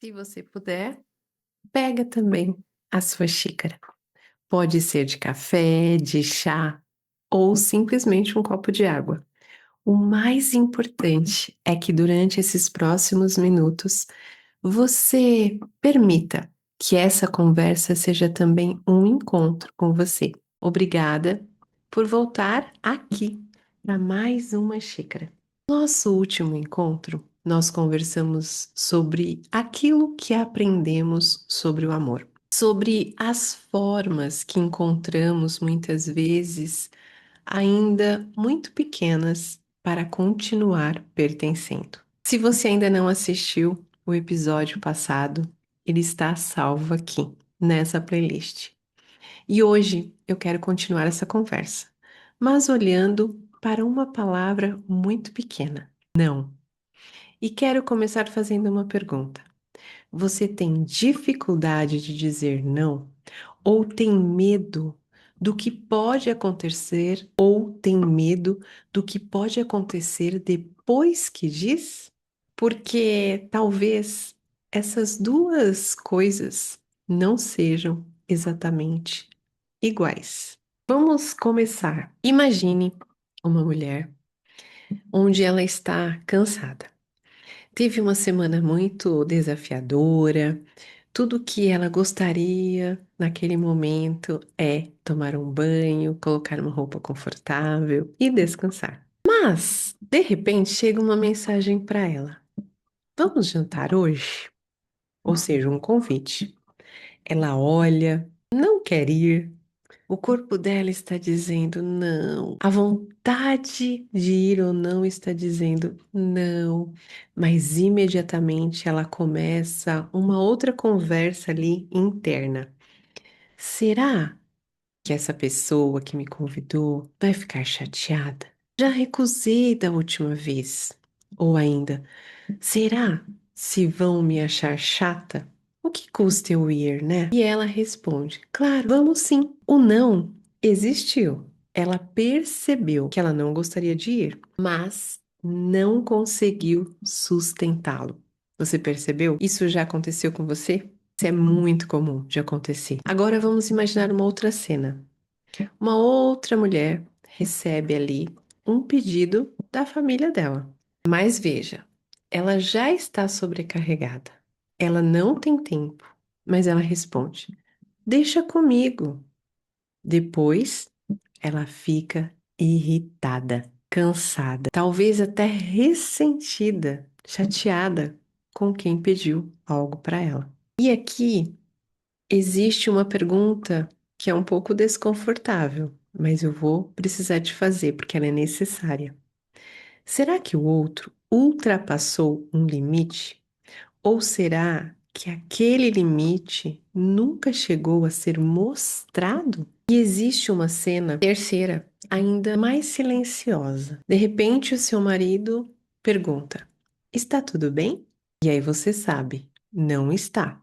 Se você puder, pega também a sua xícara. Pode ser de café, de chá ou simplesmente um copo de água. O mais importante é que durante esses próximos minutos você permita que essa conversa seja também um encontro com você. Obrigada por voltar aqui para mais uma xícara. Nosso último encontro, nós conversamos sobre aquilo que aprendemos sobre o amor, sobre as formas que encontramos muitas vezes ainda muito pequenas para continuar pertencendo. Se você ainda não assistiu o episódio passado, ele está salvo aqui nessa playlist. E hoje eu quero continuar essa conversa, mas olhando para uma palavra muito pequena: não. E quero começar fazendo uma pergunta. Você tem dificuldade de dizer não? Ou tem medo do que pode acontecer? Ou tem medo do que pode acontecer depois que diz? Porque talvez essas duas coisas não sejam exatamente iguais. Vamos começar. Imagine uma mulher onde ela está cansada. Teve uma semana muito desafiadora. Tudo que ela gostaria naquele momento é tomar um banho, colocar uma roupa confortável e descansar. Mas, de repente, chega uma mensagem para ela: Vamos jantar hoje? Ou seja, um convite. Ela olha, não quer ir. O corpo dela está dizendo não. A vontade de ir ou não está dizendo não. Mas imediatamente ela começa uma outra conversa ali interna. Será que essa pessoa que me convidou vai ficar chateada? Já recusei da última vez. Ou ainda, será se vão me achar chata? O que custa eu ir, né? E ela responde: Claro, vamos sim. O não existiu. Ela percebeu que ela não gostaria de ir, mas não conseguiu sustentá-lo. Você percebeu? Isso já aconteceu com você? Isso é muito comum de acontecer. Agora vamos imaginar uma outra cena. Uma outra mulher recebe ali um pedido da família dela. Mas veja, ela já está sobrecarregada. Ela não tem tempo, mas ela responde: Deixa comigo. Depois, ela fica irritada, cansada, talvez até ressentida, chateada com quem pediu algo para ela. E aqui existe uma pergunta que é um pouco desconfortável, mas eu vou precisar te fazer porque ela é necessária. Será que o outro ultrapassou um limite? Ou será que aquele limite nunca chegou a ser mostrado? E existe uma cena terceira, ainda mais silenciosa. De repente, o seu marido pergunta: Está tudo bem? E aí você sabe, não está.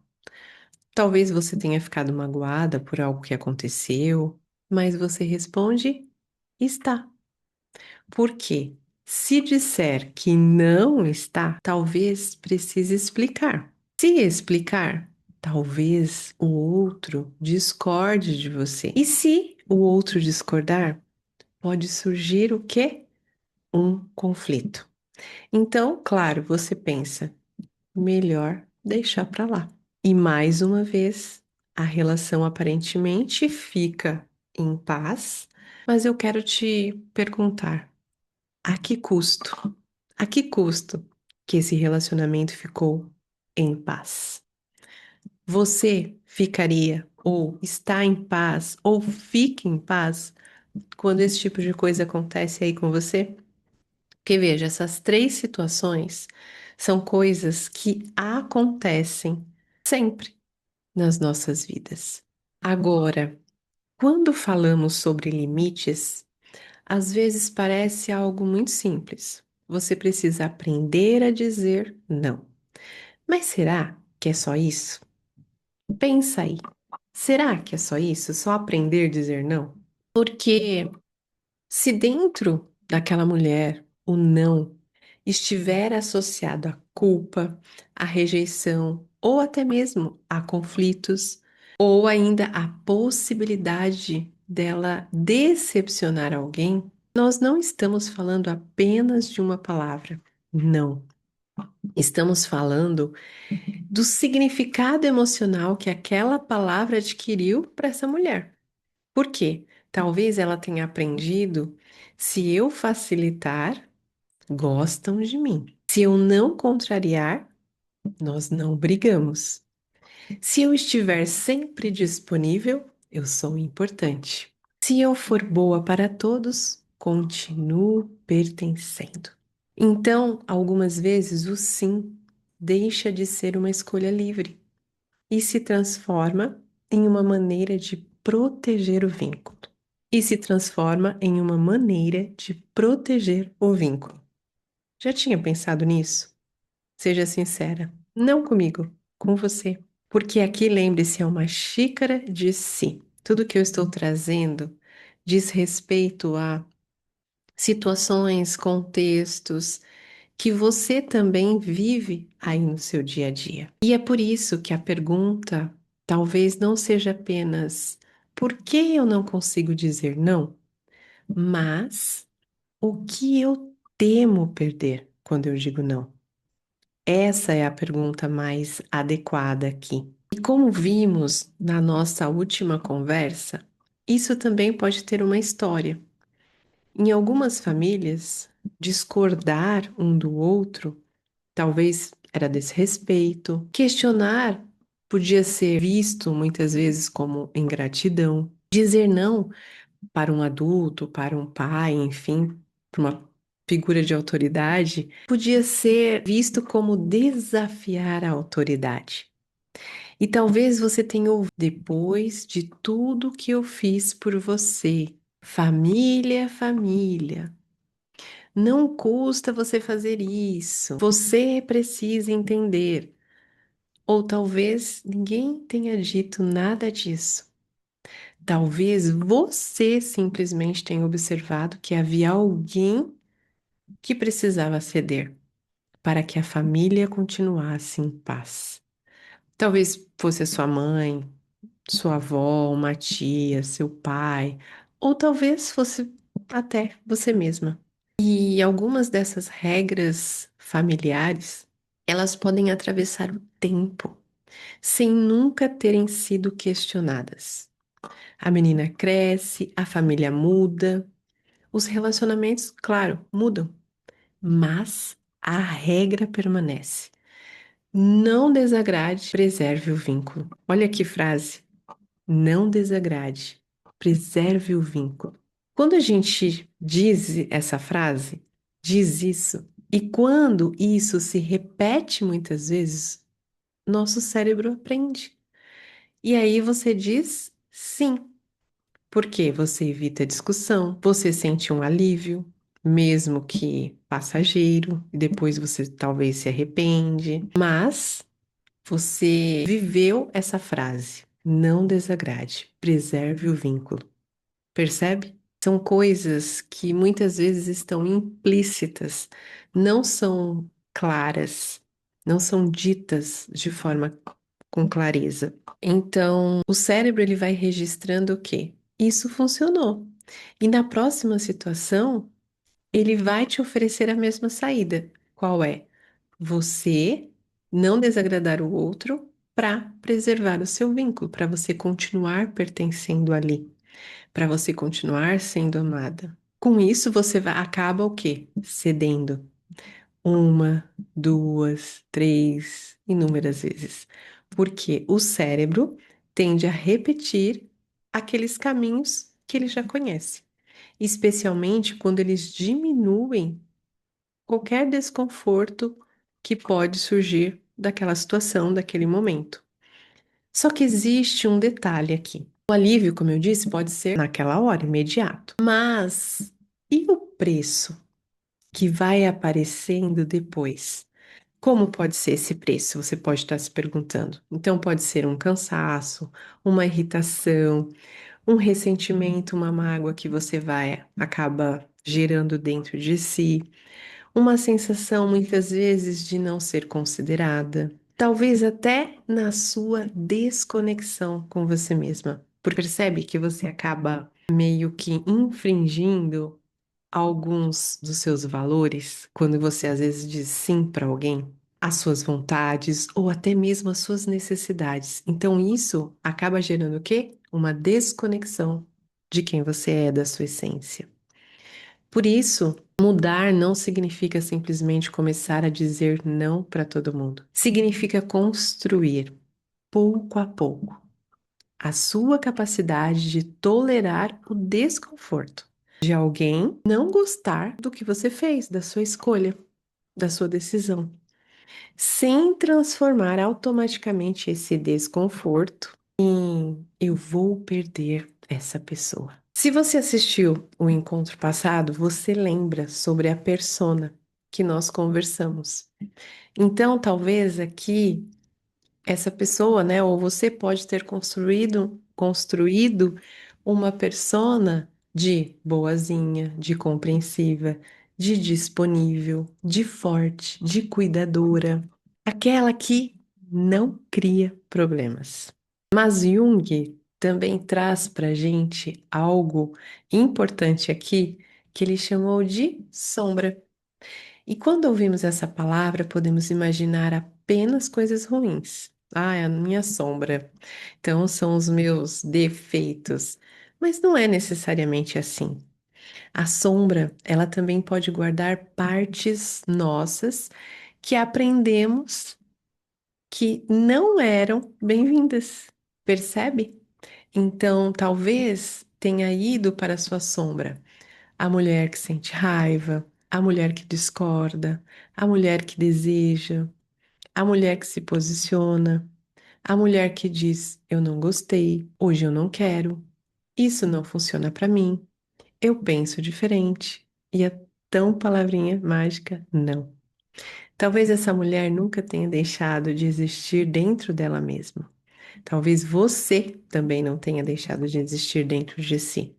Talvez você tenha ficado magoada por algo que aconteceu, mas você responde: Está. Porque se disser que não está, talvez precise explicar. Se explicar, talvez o outro discorde de você. E se o outro discordar, pode surgir o quê? Um conflito. Então, claro, você pensa, melhor deixar para lá. E mais uma vez, a relação aparentemente fica em paz, mas eu quero te perguntar: a que custo? A que custo que esse relacionamento ficou em paz? Você ficaria ou está em paz ou fica em paz quando esse tipo de coisa acontece aí com você? Porque veja, essas três situações são coisas que acontecem sempre nas nossas vidas. Agora, quando falamos sobre limites, às vezes parece algo muito simples. Você precisa aprender a dizer não. Mas será que é só isso? Pensa aí. Será que é só isso? Só aprender a dizer não? Porque se dentro daquela mulher o não estiver associado à culpa, à rejeição, ou até mesmo há conflitos, ou ainda a possibilidade dela decepcionar alguém, nós não estamos falando apenas de uma palavra. Não. Estamos falando do significado emocional que aquela palavra adquiriu para essa mulher. Por quê? Talvez ela tenha aprendido: se eu facilitar, gostam de mim. Se eu não contrariar, nós não brigamos. Se eu estiver sempre disponível, eu sou importante. Se eu for boa para todos, continuo pertencendo. Então, algumas vezes o sim deixa de ser uma escolha livre e se transforma em uma maneira de proteger o vínculo. E se transforma em uma maneira de proteger o vínculo. Já tinha pensado nisso? Seja sincera, não comigo, com você. Porque aqui, lembre-se, é uma xícara de si. Tudo que eu estou trazendo diz respeito a situações, contextos que você também vive aí no seu dia a dia. E é por isso que a pergunta talvez não seja apenas por que eu não consigo dizer não, mas o que eu temo perder quando eu digo não? Essa é a pergunta mais adequada aqui. E como vimos na nossa última conversa, isso também pode ter uma história. Em algumas famílias, discordar um do outro talvez era desrespeito. Questionar podia ser visto muitas vezes como ingratidão. Dizer não para um adulto, para um pai, enfim, para uma figura de autoridade, podia ser visto como desafiar a autoridade. E talvez você tenha ouvido depois de tudo que eu fiz por você. Família, família. Não custa você fazer isso. Você precisa entender. Ou talvez ninguém tenha dito nada disso. Talvez você simplesmente tenha observado que havia alguém que precisava ceder para que a família continuasse em paz. Talvez fosse a sua mãe, sua avó, uma tia, seu pai, ou talvez fosse até você mesma. E algumas dessas regras familiares, elas podem atravessar o tempo sem nunca terem sido questionadas. A menina cresce, a família muda, os relacionamentos, claro, mudam, mas a regra permanece. Não desagrade, preserve o vínculo. Olha que frase. Não desagrade, preserve o vínculo. Quando a gente diz essa frase, diz isso, e quando isso se repete muitas vezes, nosso cérebro aprende. E aí você diz sim, porque você evita discussão, você sente um alívio, mesmo que passageiro, e depois você talvez se arrepende, mas você viveu essa frase. Não desagrade, preserve o vínculo. Percebe? São coisas que muitas vezes estão implícitas, não são claras, não são ditas de forma com clareza. Então, o cérebro ele vai registrando o quê? Isso funcionou. E na próxima situação, ele vai te oferecer a mesma saída. Qual é? Você não desagradar o outro para preservar o seu vínculo, para você continuar pertencendo ali, para você continuar sendo amada. Com isso, você acaba o quê? Cedendo. Uma, duas, três, inúmeras vezes. Porque o cérebro tende a repetir aqueles caminhos que ele já conhece, especialmente quando eles diminuem qualquer desconforto que pode surgir daquela situação, daquele momento. Só que existe um detalhe aqui. O alívio, como eu disse, pode ser naquela hora, imediato. Mas e o preço que vai aparecendo depois? Como pode ser esse preço? Você pode estar se perguntando. Então, pode ser um cansaço, uma irritação, um ressentimento, uma mágoa que você vai acaba gerando dentro de si, uma sensação muitas vezes de não ser considerada, talvez até na sua desconexão com você mesma. Porque percebe que você acaba meio que infringindo alguns dos seus valores quando você às vezes diz sim para alguém, as suas vontades ou até mesmo as suas necessidades. Então isso acaba gerando o quê? Uma desconexão de quem você é, da sua essência. Por isso, mudar não significa simplesmente começar a dizer não para todo mundo. Significa construir, pouco a pouco, a sua capacidade de tolerar o desconforto de alguém não gostar do que você fez, da sua escolha, da sua decisão, sem transformar automaticamente esse desconforto em eu vou perder essa pessoa. Se você assistiu o encontro passado, você lembra sobre a persona que nós conversamos. Então, talvez aqui essa pessoa, né, ou você pode ter construído uma persona de boazinha, de compreensiva, de disponível, de forte, de cuidadora, aquela que não cria problemas. Mas Jung também traz para gente algo importante aqui que ele chamou de sombra. E quando ouvimos essa palavra, podemos imaginar apenas coisas ruins. Ah, é a minha sombra. Então, são os meus defeitos. Mas não é necessariamente assim. A sombra, ela também pode guardar partes nossas que aprendemos que não eram bem-vindas. Percebe? Então, talvez tenha ido para a sua sombra a mulher que sente raiva, a mulher que discorda, a mulher que deseja, a mulher que se posiciona, a mulher que diz: eu não gostei, hoje eu não quero, isso não funciona para mim, eu penso diferente. E a tão palavrinha mágica, não. Talvez essa mulher nunca tenha deixado de existir dentro dela mesma. Talvez você também não tenha deixado de existir dentro de si.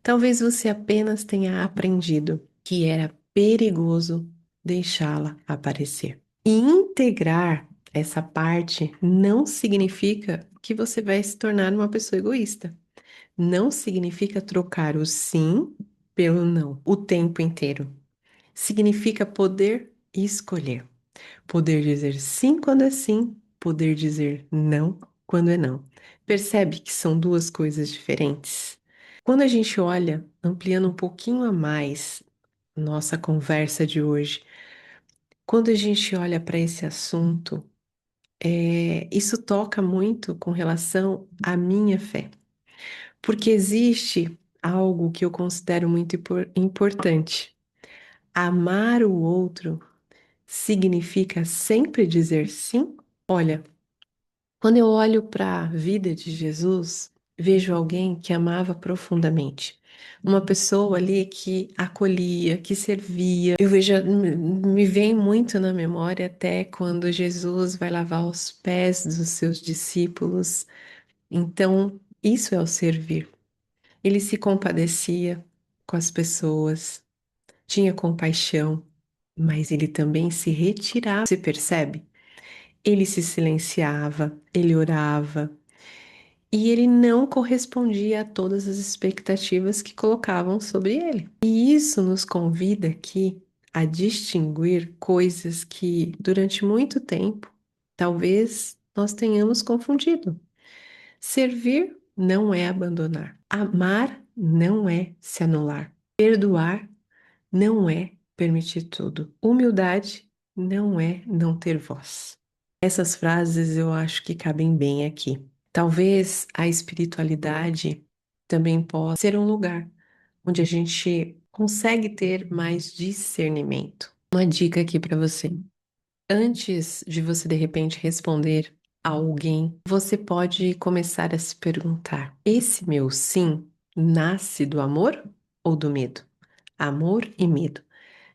Talvez você apenas tenha aprendido que era perigoso deixá-la aparecer. E integrar essa parte não significa que você vai se tornar uma pessoa egoísta. Não significa trocar o sim pelo não o tempo inteiro. Significa poder escolher. Poder dizer sim quando é sim, poder dizer não quando é não. Percebe que são duas coisas diferentes? Quando a gente olha, ampliando um pouquinho a mais nossa conversa de hoje, quando a gente olha para esse assunto, isso toca muito com relação à minha fé, porque existe algo que eu considero muito importante. Amar o outro significa sempre dizer sim? Olha, quando eu olho para a vida de Jesus, vejo alguém que amava profundamente. Uma pessoa ali que acolhia, que servia. Eu vejo, me vem muito na memória até quando Jesus vai lavar os pés dos seus discípulos. Então, isso é o servir. Ele se compadecia com as pessoas, tinha compaixão, mas ele também se retirava. Você percebe? Ele se silenciava, ele orava e ele não correspondia a todas as expectativas que colocavam sobre ele. E isso nos convida aqui a distinguir coisas que durante muito tempo talvez nós tenhamos confundido. Servir não é abandonar, amar não é se anular, perdoar não é permitir tudo, humildade não é não ter voz. Essas frases eu acho que cabem bem aqui. Talvez a espiritualidade também possa ser um lugar onde a gente consegue ter mais discernimento. Uma dica aqui para você. Antes de você de repente responder a alguém, você pode começar a se perguntar: esse meu sim nasce do amor ou do medo? Amor e medo.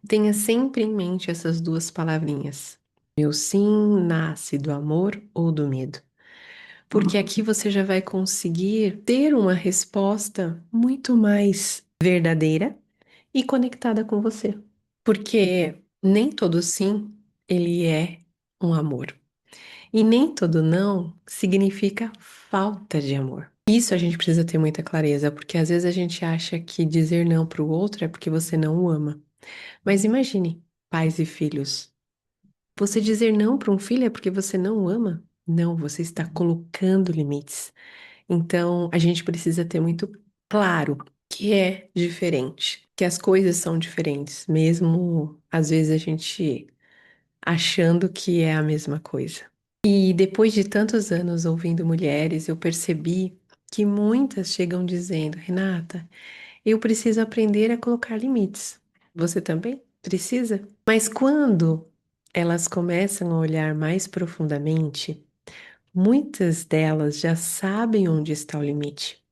Tenha sempre em mente essas duas palavrinhas. Meu sim nasce do amor ou do medo? Porque aqui você já vai conseguir ter uma resposta muito mais verdadeira e conectada com você. Porque nem todo sim, ele é um amor. E nem todo não significa falta de amor. Isso a gente precisa ter muita clareza, porque às vezes a gente acha que dizer não para o outro é porque você não o ama. Mas imagine, pais e filhos. Você dizer não para um filho é porque você não o ama? Não, você está colocando limites. Então, a gente precisa ter muito claro que é diferente, que as coisas são diferentes, mesmo às vezes a gente achando que é a mesma coisa. E depois de tantos anos ouvindo mulheres, eu percebi que muitas chegam dizendo: Renata, eu preciso aprender a colocar limites. Você também precisa? Mas quando elas começam a olhar mais profundamente, muitas delas já sabem onde está o limite.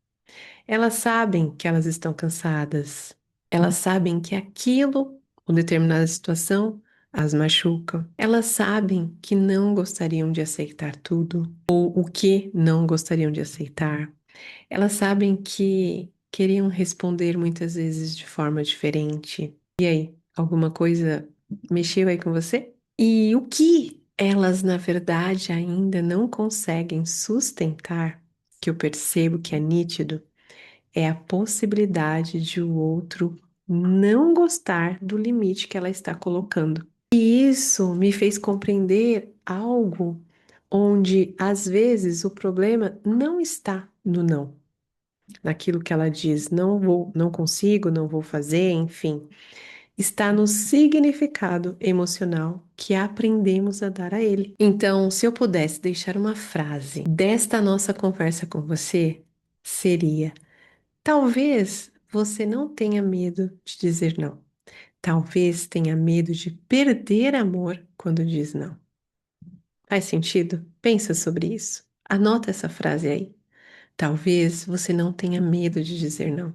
Elas sabem que elas estão cansadas. Elas sabem que aquilo, ou determinada situação, as machuca. Elas sabem que não gostariam de aceitar tudo, ou o que não gostariam de aceitar. Elas sabem que queriam responder muitas vezes de forma diferente. E aí, alguma coisa mexeu aí com você? E o que elas, na verdade, ainda não conseguem sustentar, que eu percebo que é nítido, é a possibilidade de o outro não gostar do limite que ela está colocando. E isso me fez compreender algo onde, às vezes, o problema não está no não, naquilo que ela diz, não vou, não consigo, não vou fazer, enfim, está no significado emocional que aprendemos a dar a ele. Então, se eu pudesse deixar uma frase desta nossa conversa com você, seria: talvez você não tenha medo de dizer não. Talvez tenha medo de perder amor quando diz não. Faz sentido? Pensa sobre isso. Anota essa frase aí. Talvez você não tenha medo de dizer não.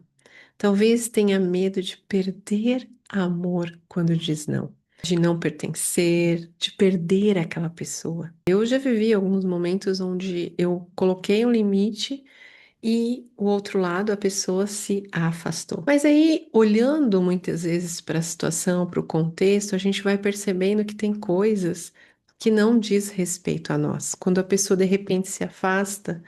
Talvez tenha medo de perder amor quando diz não. De não pertencer, de perder aquela pessoa. Eu já vivi alguns momentos onde eu coloquei um limite e o outro lado, a pessoa se afastou. Mas aí, olhando muitas vezes para a situação, para o contexto, a gente vai percebendo que tem coisas que não diz respeito a nós. Quando a pessoa de repente se afasta,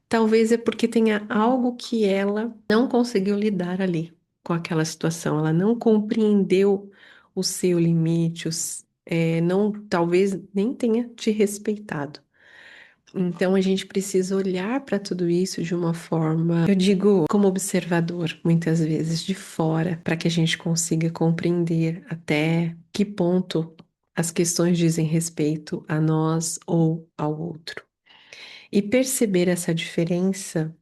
talvez é porque tenha algo que ela não conseguiu lidar ali com aquela situação, ela não compreendeu o seu limite, não, talvez nem tenha te respeitado. Então a gente precisa olhar para tudo isso de uma forma, eu digo, como observador, muitas vezes de fora, para que a gente consiga compreender até que ponto as questões dizem respeito a nós ou ao outro. E perceber essa diferença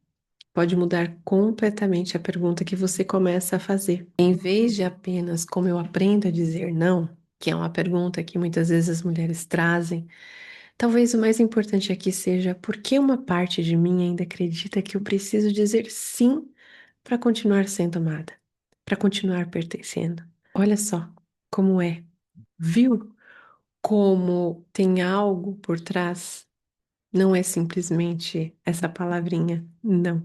pode mudar completamente a pergunta que você começa a fazer. Em vez de apenas como eu aprendo a dizer não, que é uma pergunta que muitas vezes as mulheres trazem, talvez o mais importante aqui seja por que uma parte de mim ainda acredita que eu preciso dizer sim para continuar sendo amada, para continuar pertencendo. Olha só como é. Viu como tem algo por trás? Não é simplesmente essa palavrinha, não.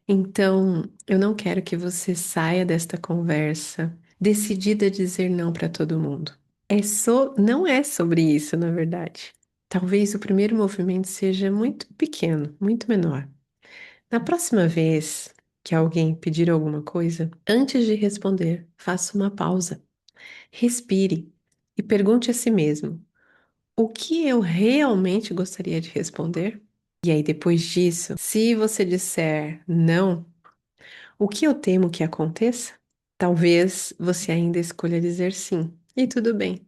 Então, eu não quero que você saia desta conversa decidida a dizer não para todo mundo. Não é sobre isso, na verdade. Talvez o primeiro movimento seja muito pequeno, muito menor. Na próxima vez que alguém pedir alguma coisa, antes de responder, faça uma pausa, respire e pergunte a si mesmo: o que eu realmente gostaria de responder? E aí, depois disso, se você disser não, o que eu temo que aconteça? Talvez você ainda escolha dizer sim, e tudo bem.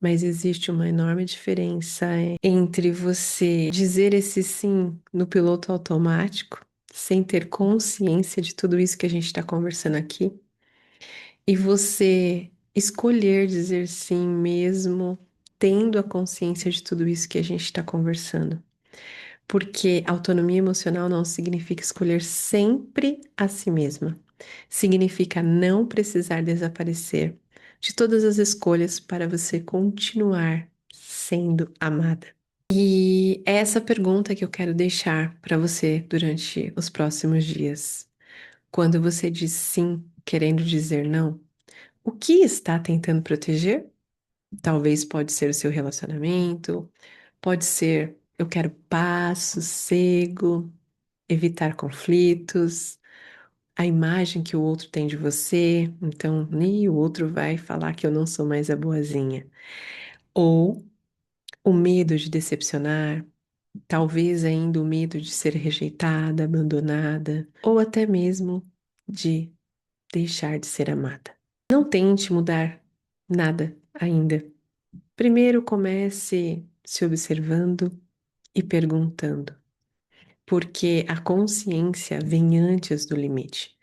Mas existe uma enorme diferença entre você dizer esse sim no piloto automático, sem ter consciência de tudo isso que a gente está conversando aqui, e você escolher dizer sim mesmo tendo a consciência de tudo isso que a gente está conversando. Porque autonomia emocional não significa escolher sempre a si mesma. Significa não precisar desaparecer de todas as escolhas para você continuar sendo amada. E é essa pergunta que eu quero deixar para você durante os próximos dias. Quando você diz sim, querendo dizer não, o que está tentando proteger? Talvez pode ser o seu relacionamento, Pode ser eu quero paz, sossego, evitar conflitos, a imagem que o outro tem de você, então nem o outro vai falar que eu não sou mais a boazinha. Ou o medo de decepcionar, talvez ainda o medo de ser rejeitada, abandonada, ou até mesmo de deixar de ser amada. Não tente mudar nada ainda. Primeiro comece se observando e perguntando, porque a consciência vem antes do limite.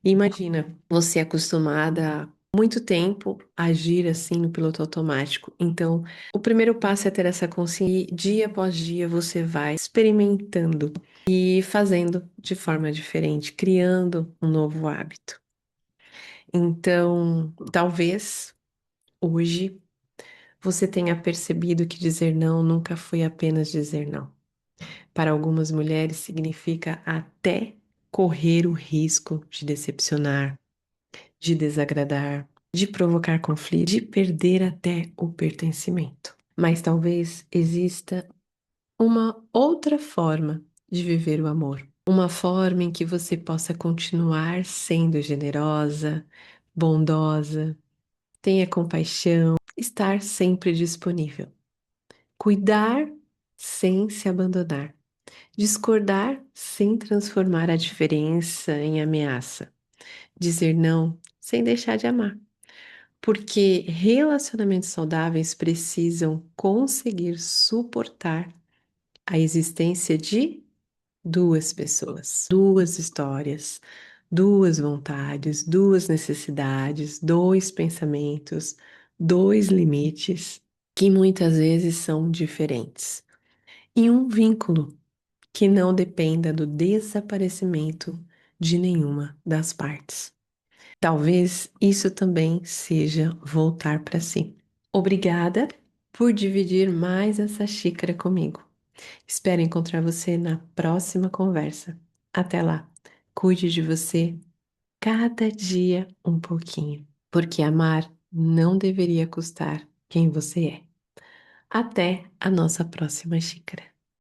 Imagina, você é acostumada há muito tempo a agir assim no piloto automático. Então, o primeiro passo é ter essa consciência e dia após dia você vai experimentando e fazendo de forma diferente, criando um novo hábito. Então, talvez hoje você tenha percebido que dizer não nunca foi apenas dizer não. Para algumas mulheres significa até correr o risco de decepcionar, de desagradar, de provocar conflito, de perder até o pertencimento. Mas talvez exista uma outra forma de viver o amor. Uma forma em que você possa continuar sendo generosa, bondosa, tenha compaixão, estar sempre disponível. Cuidar sem se abandonar. Discordar sem transformar a diferença em ameaça. Dizer não sem deixar de amar. Porque relacionamentos saudáveis precisam conseguir suportar a existência de duas pessoas, duas histórias, duas vontades, duas necessidades, dois pensamentos, dois limites que muitas vezes são diferentes. E um vínculo que não dependa do desaparecimento de nenhuma das partes. Talvez isso também seja voltar para si. Obrigada por dividir mais essa xícara comigo. Espero encontrar você na próxima conversa. Até lá. Cuide de você cada dia um pouquinho, porque amar não deveria custar quem você é. Até a nossa próxima xícara.